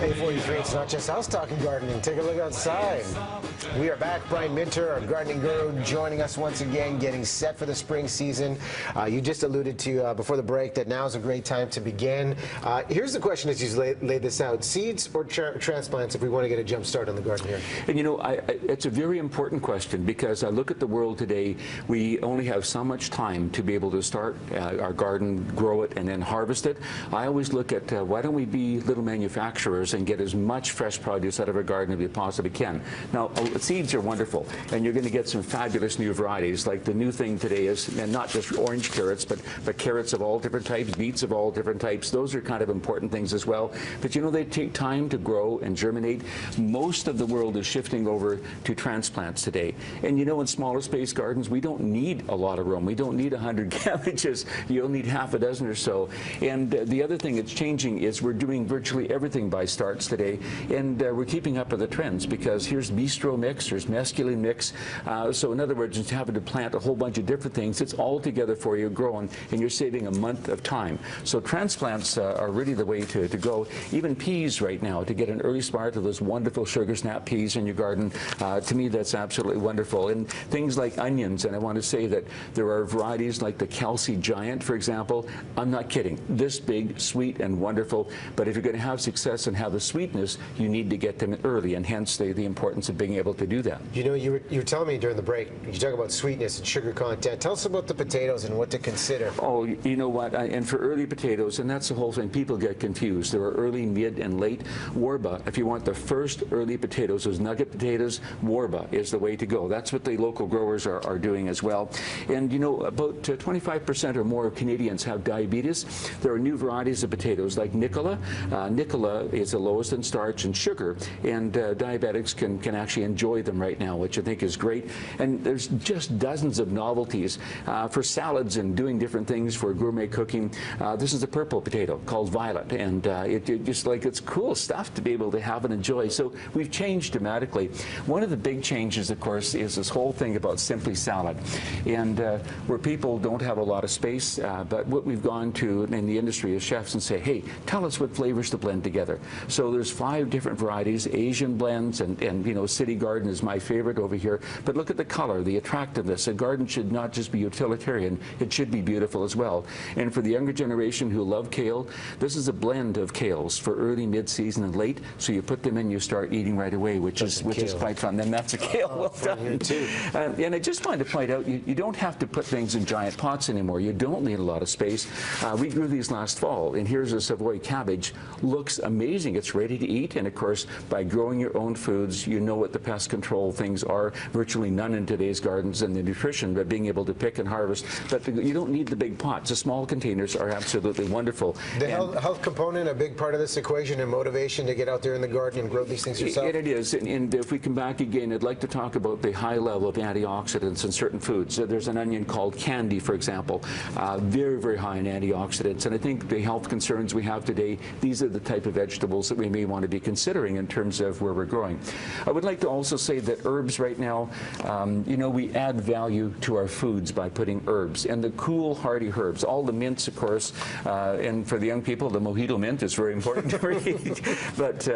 8:43, it's not just us talking gardening. Take a look outside. We are back. Brian Minter, our gardening guru, joining us once again, getting set for the spring season. You just alluded to before the break that now is a great time to begin. Here's the question as you laid this out. Seeds or transplants if we want to get a jump start on the garden here? And you know, it's a very important question because I look at the world today. We only have so much time to be able to start our garden, grow it, and then harvest it. I always look at why don't we be little manufacturers and get as much fresh produce out of our garden as we possibly can. Now, seeds are wonderful, and you're going to get some fabulous new varieties. Like the new thing today is, and not just orange carrots, but carrots of all different types, beets of all different types. Those are kind of important things as well. But you know, they take time to grow and germinate. Most of the world is shifting over to transplants today. And you know, in smaller space gardens, we don't need a lot of room. We don't need 100 cabbages. You'll need half a dozen or so. And the other thing that's changing is we're doing virtually everything by starts today, and we're keeping up with the trends because here's bistro mix, there's mesclun mix. So in other words, instead of having to plant a whole bunch of different things, it's all together for you growing, and you're saving a month of time. So transplants are really the way to go. Even peas right now, to get an early start to those wonderful sugar snap peas in your garden, to me that's absolutely wonderful. And things like onions, and I want to say that there are varieties like the Kelsey Giant, for example. I'm not kidding. This big, sweet, and wonderful. But if you're going to have success and have the sweetness, you need to get them early, and hence the importance of being able to do that. You know, you were telling me during the break, you talk about sweetness and sugar content. Tell us about the potatoes and what to consider. Oh, you know what, and for early potatoes, and that's the whole thing, people get confused. There are early, mid, and late. Warba, if you want the first early potatoes, those nugget potatoes, Warba is the way to go. That's what the local growers are doing as well. And you know, about 25% or more of Canadians have diabetes. There are new varieties of potatoes like Nicola. Nicola is the lowest in starch and sugar, and diabetics can actually enjoy them right now, which I think is great. And there's just dozens of novelties for salads and doing different things for gourmet cooking. This is a purple potato called Violet, and it just like, it's cool stuff to be able to have and enjoy. So we've changed dramatically. One of the big changes, of course, is this whole thing about simply salad, and where people don't have a lot of space, but what we've gone to in the industry is chefs and say, hey, tell us what flavors to blend together. So there's 5 different varieties, Asian blends, and you know, City Garden is my favorite over here. But look at the color, the attractiveness. A garden should not just be utilitarian, it should be beautiful as well. And for the younger generation who love kale, this is a blend of kales for early, mid-season, and late. So you put them in, you start eating right away, which is quite fun. Then that's a kale. Well done. Too. And I just wanted to point out, you don't have to put things in giant pots anymore. You don't need a lot of space. We grew these last fall, and here's a Savoy cabbage. Looks amazing. It's ready to eat, and of course, by growing your own foods, you know what the pest control things are. Virtually none in today's gardens, and the nutrition, but being able to pick and harvest. But you don't need the big pots. The small containers are absolutely wonderful. The health component, a big part of this equation, and motivation to get out there in the garden and grow these things yourself? It is, and if we come back again, I'd like to talk about the high level of antioxidants in certain foods. There's an onion called candy, for example, very, very high in antioxidants, and I think the health concerns we have today, these are the type of vegetables that we may want to be considering in terms of where we're growing. I would like to also say that herbs right now, you know, we add value to our foods by putting herbs, and the cool, hardy herbs, all the mints, of course, and for the young people, the mojito mint is very important to eat. But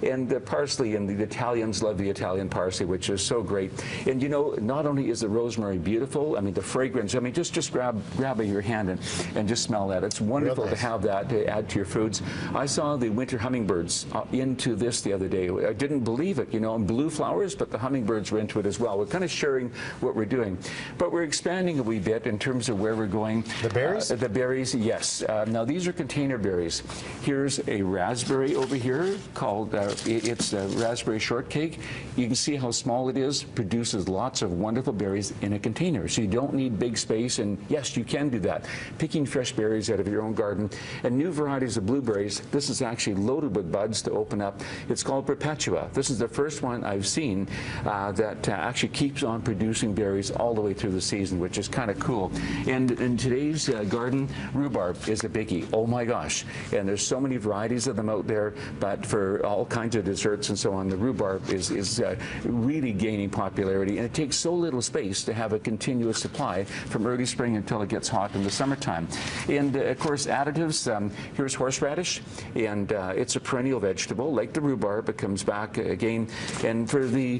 and the parsley, and the Italians love the Italian parsley, which is so great. And you know, not only is the rosemary beautiful, I mean, the fragrance, I mean, just grab it in your hand and just smell that. It's wonderful to have that to add to your foods. I saw the winter hummingbirds into this the other day. I didn't believe it, you know, and blue flowers, but the hummingbirds were into it as well. We're kind of sharing what we're doing. But we're expanding a wee bit in terms of where we're going. The berries? The berries, yes. Now, these are container berries. Here's a raspberry over here called, it's a raspberry shortcake. You can see how small it is, produces lots of wonderful berries in a container. So you don't need big space, and yes, you can do that. Picking fresh berries out of your own garden. And new varieties of blueberries, this is actually loaded with buds to open up. It's called Perpetua. This is the first one I've seen that actually keeps on producing berries all the way through the season, which is kind of cool. And in today's garden, rhubarb is a biggie. Oh my gosh. And there's so many varieties of them out there, but for all kinds of desserts and so on, the rhubarb is really gaining popularity, and it takes so little space to have a continuous supply from early spring until it gets hot in the summertime. And of course, additives, here's horseradish, and it's a perennial vegetable, like the rhubarb. It comes back again. And for the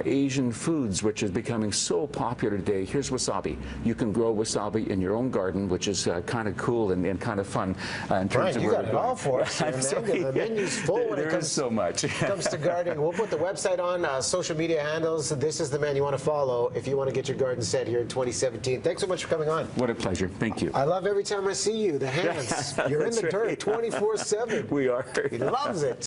Asian foods, which is becoming so popular today, here's wasabi. You can grow wasabi in your own garden, which is kind of cool and kind of fun in terms Brian, of you where got we're it going. all for us here, man. The menu's full when it comes, so much. comes to gardening. We'll put the website on, social media handles. This is the man you want to follow if you want to get your garden set here in 2017. Thanks so much for coming on. What a pleasure. Thank you. I love every time I see you. The hands. You're in the dirt 24/7. We are. He loves it.